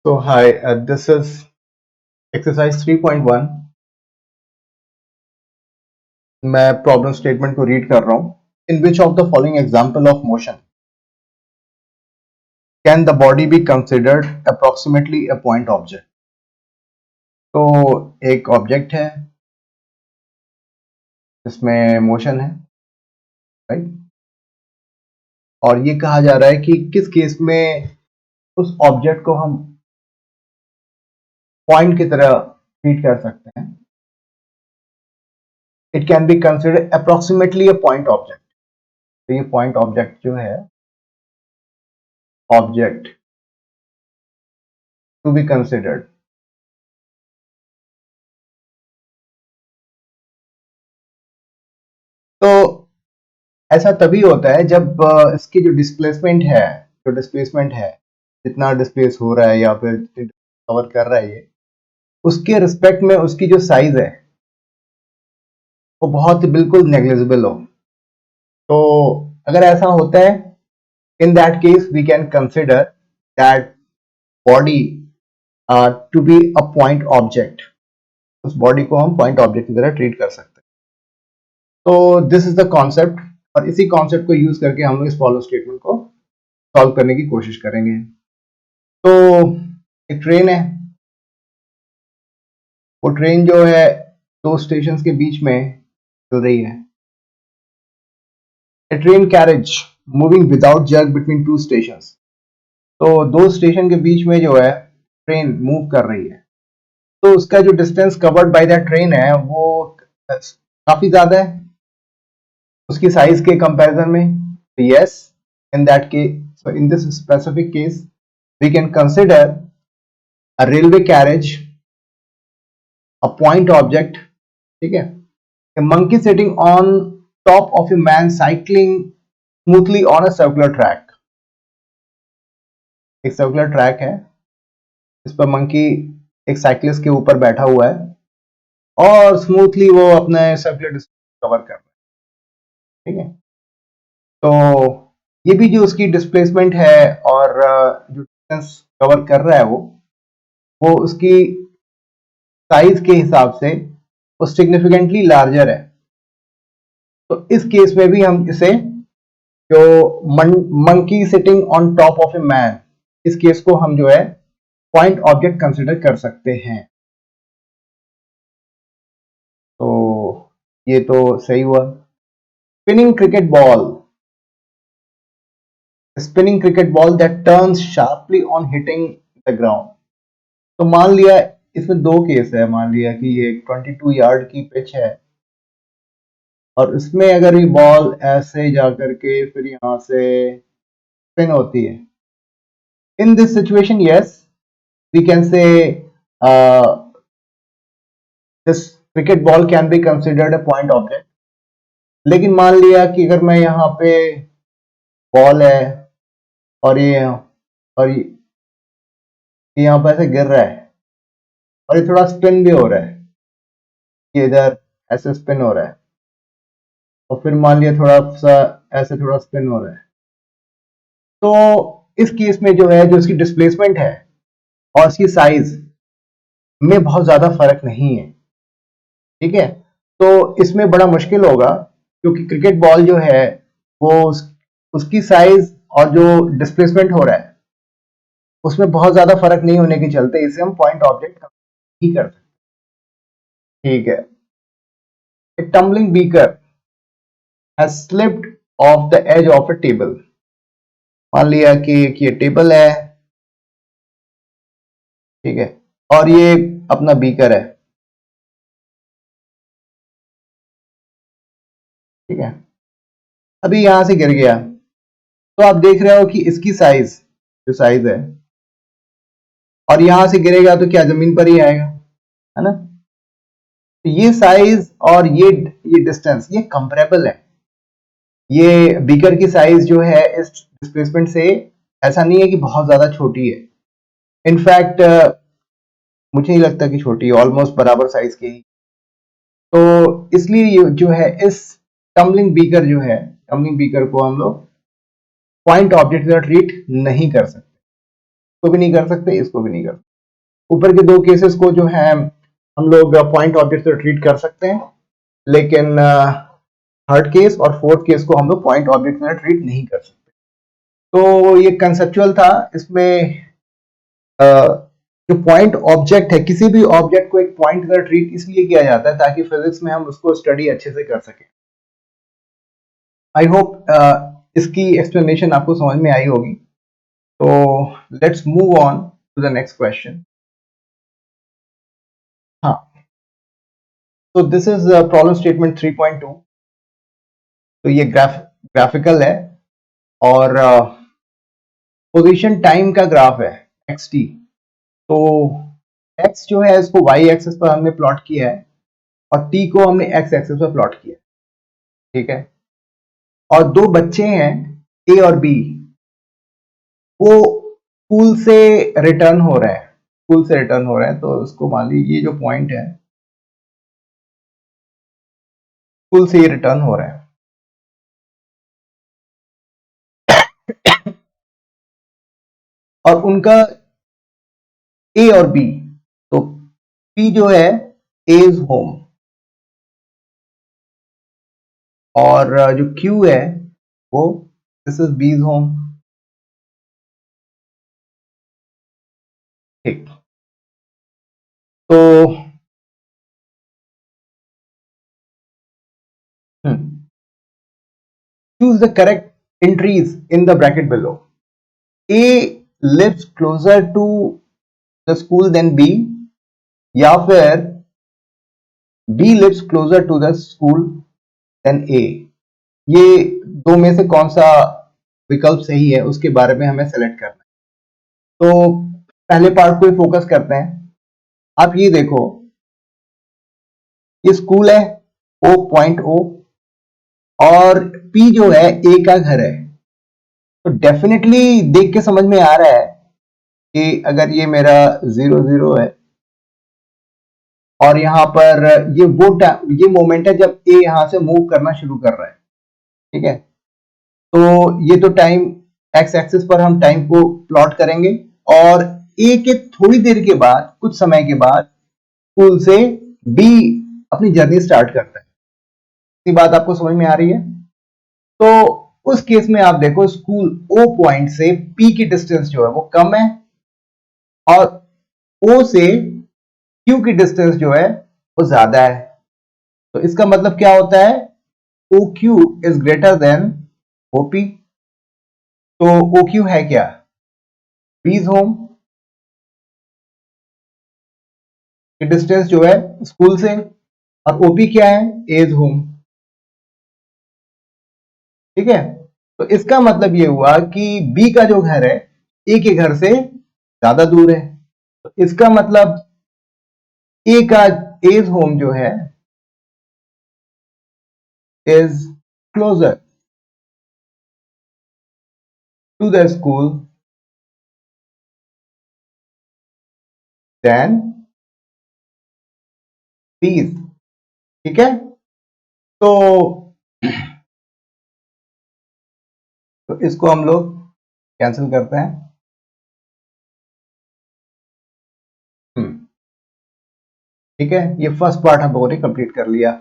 So hi, this is exercise 3.1. मैं problem statement को read कर रहा हूँ. In which of the following example of motion can the body be considered approximately a point object? तो एक object है जिसमें मोशन है, राइट? और ये कहा जा रहा है कि किस केस में उस ऑब्जेक्ट को हम पॉइंट की तरह ट्रीट कर सकते हैं. It can be considered approximately a point object. तो ये पॉइंट ऑब्जेक्ट जो है, ऑब्जेक्ट टू बी कंसिडर्ड. तो ऐसा तभी होता है जब इसकी जो डिस्प्लेसमेंट है, जितना डिस्प्लेस हो रहा है या फिर कवर कर रहा है ये, उसके रिस्पेक्ट में उसकी जो साइज है वो बहुत बिल्कुल नेग्लिजिबल हो. तो अगर ऐसा होता है, in that case we can consider that body to be a point object. उस बॉडी को हम पॉइंट ऑब्जेक्ट की तरह ट्रीट कर सकते हैं. तो दिस इज द कॉन्सेप्ट, और इसी कॉन्सेप्ट को यूज करके हम लोग इस प्रॉब्लम स्टेटमेंट को सॉल्व करने की कोशिश करेंगे. तो एक ट्रेन है, वो ट्रेन जो है दो स्टेशन के बीच में चल रही है. A train carriage moving without jerk between two station. तो दो स्टेशन के बीच में जो है ट्रेन मूव कर रही है, तो उसका जो distance covered by that train है वो काफी ज्यादा है उसकी साइज के कंपैरिजन में. Yes, in that case, so in this specific case we can consider a railway carriage a point object. ठीक है. A monkey sitting on top of a man cycling smoothly on a circular track. एक circular track है, इस पर monkey एक cyclist के ऊपर बैठा हुआ है और स्मूथली वो अपने सर्कुलर डिस्टेंस कवर कर रहा है. ठीक है. तो ये भी जो उसकी डिस्प्लेसमेंट है और जो डिस्टेंस कवर कर रहा है वो उसकी साइज के हिसाब से वो सिग्निफिकेंटली लार्जर है. तो इस केस में भी हम इसे जो monkey sitting on top of a man, इस केस को हम जो है पॉइंट ऑब्जेक्ट कंसिडर कर सकते हैं. तो ये तो सही हुआ. Spinning cricket ball that turns sharply on hitting the ground. तो मान लिया इसमें दो केस है. मान लिया कि ये 22 यार्ड की पिच है और इसमें अगर ये बॉल ऐसे जा करके फिर यहां से स्पिन होती है. In this situation, yes, we can say this cricket ball can be considered a point object. लेकिन मान लिया कि अगर मैं यहाँ पे बॉल है और ये यहाँ पर ऐसे गिर रहा है और ये थोड़ा स्पिन भी हो रहा है, ये इधर ऐसे स्पिन हो रहा है और फिर मान लिया थोड़ा सा ऐसे थोड़ा स्पिन हो रहा है. तो इस केस में जो है जो इसकी डिस्प्लेसमेंट है और इसकी साइज में बहुत ज्यादा फर्क नहीं है. ठीक है. तो इसमें बड़ा मुश्किल होगा क्योंकि क्रिकेट बॉल जो है वो उसकी साइज और जो डिस्प्लेसमेंट हो रहा है उसमें बहुत ज्यादा फर्क नहीं होने के चलते इसे हम पॉइंट ऑब्जेक्ट ही कर सकते. ठीक है. A tumbling beaker has slipped off the edge of a table. मान लिया कि ये टेबल है, ठीक है, और ये अपना बीकर है. ठीक है. अभी यहां से गिर गया तो आप देख रहे हो कि इसकी साइज है और यहां से गिरेगा तो क्या जमीन पर ही आएगा, है ना. तो ये साइज और ये डिस्टेंस ये कंपेरेबल है. ये बीकर की साइज जो है इस डिस्प्लेसमेंट से ऐसा नहीं है कि बहुत ज्यादा छोटी है. इनफैक्ट मुझे नहीं लगता कि छोटी है, ऑलमोस्ट बराबर साइज की. तो इसलिए ये जो है इस टम्बलिंग बीकर को हम लोग पॉइंट ऑब्जेक्ट ट्रीट नहीं कर सकते. इसको भी नहीं कर सकते, इसको भी नहीं कर सकते। ऊपर के दो केसेस को जो है हम लोग पॉइंट ऑब्जेक्ट से ट्रीट कर सकते हैं, लेकिन थर्ड केस और फोर्थ केस को हम लोग पॉइंट ऑब्जेक्ट में ट्रीट नहीं कर सकते। तो ये कंसेप्चुअल था। इसमें जो पॉइंट ऑब्जेक्ट है, किसी भी ऑब्जेक्ट को एक पॉइंट का ट्रीट इसलिए किया जाता है ताकि फिजिक्स में हम उसको स्टडी अच्छे से कर सकें। आई होप इसकी एक्सप्लेनेशन आपको समझ में आई होगी। तो let's move on to the next question. हाँ, तो दिस इज प्रॉब्लम स्टेटमेंट 3.2। तो ये ग्राफिकल है और पोजीशन टाइम का ग्राफ है एक्स टी। तो एक्स जो है इसको वाई एक्सिस पर हमने प्लॉट किया है और टी को हमने एक्स एक्सिस पर प्लॉट किया है, ठीक है। और दो बच्चे हैं ए और बी, वो स्कूल से रिटर्न हो रहे हैं, स्कूल से रिटर्न हो रहे हैं। तो उसको मान लीजिए ये जो पॉइंट है, स्कूल से ये रिटर्न हो रहे हैं। और उनका ए और बी, तो पी जो है एज होम और जो क्यू है वो दिस इज बीज होम, ठीक। तो choose the correct entries in the bracket below. A lives closer to the school than B, या फिर B lives closer to the school than A। ये दो में से कौन सा विकल्प सही है उसके बारे में हमें सेलेक्ट करना है। तो पहले पार्ट को ही फोकस करते हैं। आप ये देखो, ये स्कूल है O पॉइंट O और P जो है A का घर है। तो डेफिनेटली देख के समझ में आ रहा है कि अगर ये मेरा 0 0 है और यहाँ पर ये मोमेंट है जब ए यहाँ से मूव करना शुरू कर रहा है, ठीक है। तो ये तो टाइम एक्स एक्सिस पर हम टाइम को प्लॉट करेंगे और ए के थोड़ी देर के बाद, कुछ समय के बाद स्कूल से बी अपनी जर्नी स्टार्ट करता है। ये बात आपको समझ में आ रही है? तो उस केस में आप देखो, स्कूल ओ पॉइंट से पी की डिस्टेंस जो है वो कम है और ओ से क्यू की डिस्टेंस जो है वो ज्यादा है। तो इसका मतलब क्या होता है? OQ is greater then OP। तो OQ है क्या? बीज होम की डिस्टेंस जो है स्कूल से, और OP क्या है? एज होम, ठीक है। तो इसका मतलब ये हुआ कि B का जो घर है A के घर से ज्यादा दूर है। तो इसका मतलब A का एज होम जो है is closer to the school than B's, ठीक है। तो तो इसको हम लोग कैंसिल करते हैं। ठीक है, ये फर्स्ट पार्ट हम लोगों ने कंप्लीट कर लिया।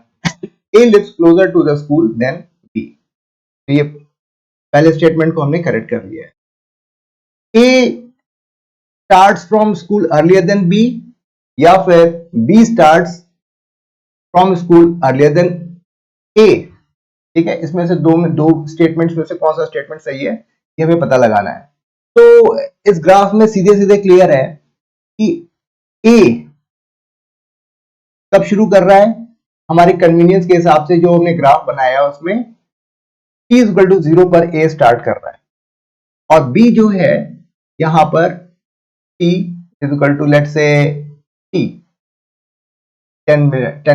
A lives closer to the school than B, तो ये पहले स्टेटमेंट को हमने करेक्ट कर लिया है। A starts from school earlier than B, या फिर B starts from school earlier than A, ठीक है। इसमें से दो स्टेटमेंट्स में से कौन सा स्टेटमेंट सही है ये हमें पता लगाना है। तो इस ग्राफ में सीधे सीधे क्लियर है कि ए कब शुरू कर रहा है। हमारे कन्वीनियंस के हिसाब से जो हमने ग्राफ बनाया उसमें t इज इक्वल टू 0 पर ए स्टार्ट कर रहा है और बी जो है यहां पर t is equal to let's say t 10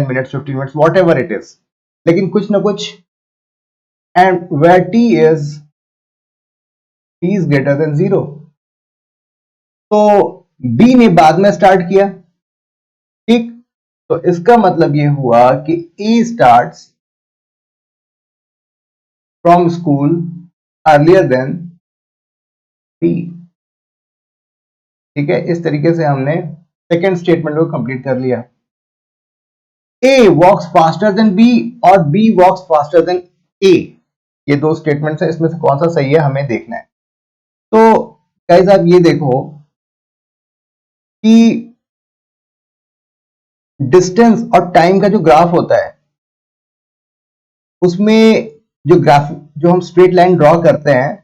minutes 15 minutes whatever it is, लेकिन कुछ ना कुछ, and where t is greater than 0। तो बी ने बाद में स्टार्ट किया, ठीक। तो इसका मतलब ये हुआ कि A starts from school earlier than B. ठीक है, इस तरीके से हमने सेकेंड स्टेटमेंट को कंप्लीट कर लिया। A walks faster than B और B walks faster than A, ये दो स्टेटमेंट्स हैं, इसमें से कौन सा सही है हमें देखना है। तो गाइस आप ये देखो कि डिस्टेंस और टाइम का जो ग्राफ होता है उसमें जो हम स्ट्रेट लाइन ड्रॉ करते हैं,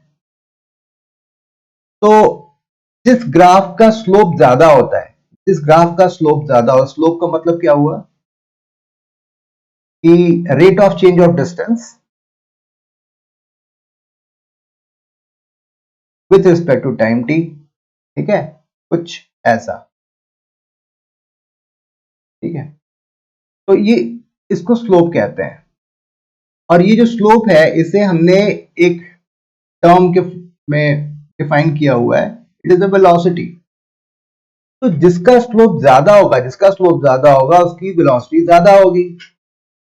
तो जिस ग्राफ का स्लोप ज्यादा होता है, जिस ग्राफ का स्लोप ज्यादा हो, स्लोप का मतलब क्या हुआ कि rate of change of distance with respect to time T, ठीक है, कुछ ऐसा, ठीक है। तो ये इसको स्लोप कहते हैं, और ये जो स्लोप है इसे हमने एक टर्म के में डिफाइन किया हुआ है, इट इज द वेलोसिटी। तो जिसका स्लोप ज्यादा होगा, जिसका स्लोप ज्यादा होगा उसकी वेलोसिटी ज्यादा होगी।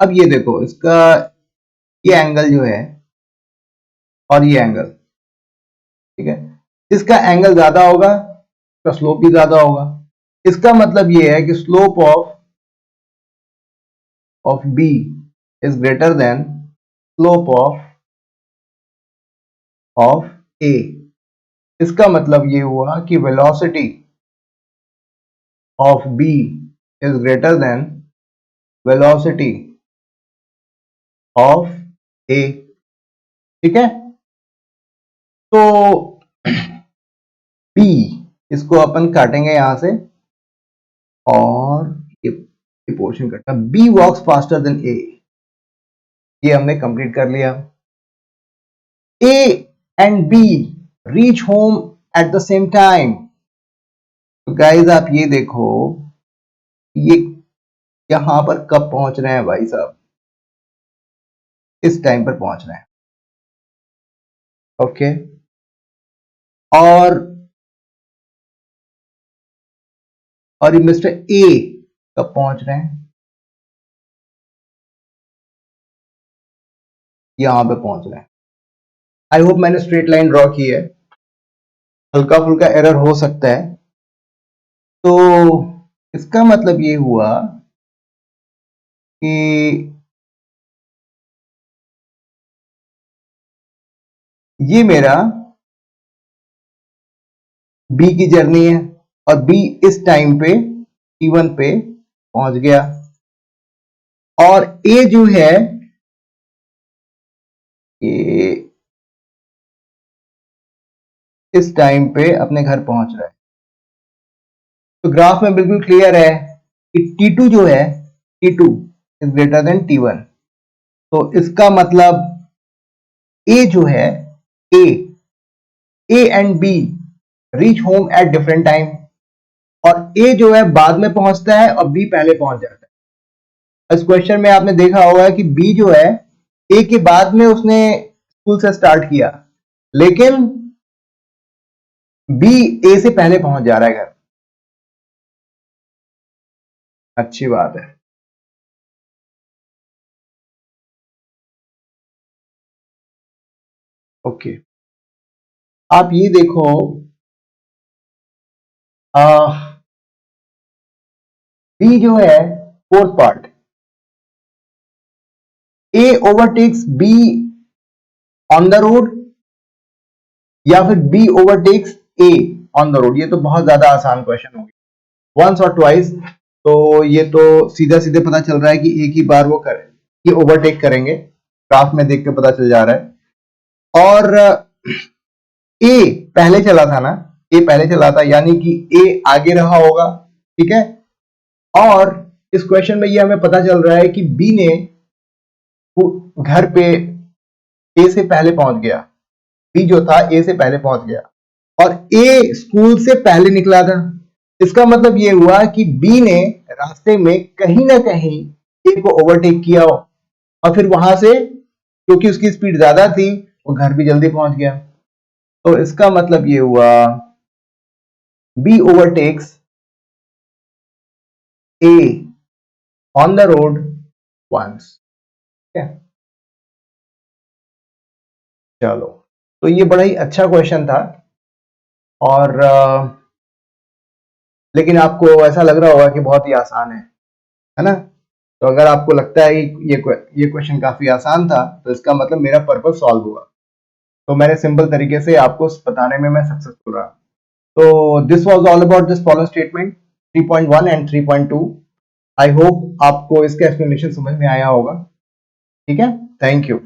अब ये देखो, इसका ये एंगल जो है और ये एंगल, ठीक है, जिसका एंगल ज्यादा होगा उसका स्लोप भी ज्यादा होगा। इसका मतलब ये है कि slope of B is greater than slope of A। इसका मतलब ये हुआ कि velocity of B is greater than velocity of A, ठीक है। तो B, इसको अपन काटेंगे यहां से और ये पोर्शन कटना, B walks faster than A, ये हमने कंप्लीट कर लिया। A and B reach home at the same time। तो गाइज आप ये देखो, ये यहां पर कब पहुंच रहे हैं भाई साहब, इस टाइम पर पहुंच रहे हैं, ओके। और ये मिस्टर ए कब पहुंच रहे हैं, यहां पे पहुंच रहे हैं। आई होप मैंने स्ट्रेट लाइन ड्रॉ की है, हल्का फुल्का एरर हो सकता है। तो इसका मतलब ये हुआ कि ये मेरा बी की जर्नी है और बी इस टाइम पे T1 पे पहुंच गया, और ए जो है ये इस टाइम पे अपने घर पहुंच रहा है। तो ग्राफ में बिल्कुल क्लियर है कि T2 जो है, T2 is greater then T1। तो इसका मतलब ए जो है, A and B reach home at different time, और ए जो है बाद में पहुंचता है और बी पहले पहुंच जाता है। इस क्वेश्चन में आपने देखा होगा कि बी जो है ए के बाद में उसने स्कूल से स्टार्ट किया, लेकिन बी ए से पहले पहुंच जा रहा है घर। अच्छी बात है। ओके, आप ये देखो, बी जो है fourth part, A overtakes B on the road या फिर B overtakes A on the road. ये तो बहुत ज्यादा आसान क्वेश्चन हो गया, वंस और ट्वाइस। तो ये तो सीधा सीधे पता चल रहा है कि एक ही बार वो करें, ये ओवरटेक करेंगे, ग्राफ में देख के पता चल जा रहा है। और ए पहले चला था ना, ए पहले चला था यानी कि ए आगे रहा होगा, ठीक है। और इस क्वेश्चन में ये हमें पता चल रहा है कि बी ने घर पे ए से पहले पहुंच गया, बी जो था ए से पहले पहुंच गया और ए स्कूल से पहले निकला था। इसका मतलब ये हुआ कि बी ने रास्ते में कहीं ना कहीं ए को ओवरटेक किया हो, और फिर वहां से क्योंकि उसकी स्पीड ज्यादा थी वो घर भी जल्दी पहुंच गया। तो इसका मतलब ये हुआ B overtakes A on the road once. चलो, तो ये बड़ा ही अच्छा क्वेश्चन था, और लेकिन आपको ऐसा लग रहा होगा कि बहुत ही आसान है ना? तो अगर आपको लगता है कि ये क्वेश्चन काफी आसान था, तो इसका मतलब मेरा पर्पस सॉल्व हुआ। तो मैंने सिंपल तरीके से आपको बताने में मैं सक्सेसफुल रहा। तो this was all about this problem statement 3.1 and 3.2। I hope आपको इसका एक्सप्लेनेशन समझ में आया होगा। ठीक है, थैंक यू।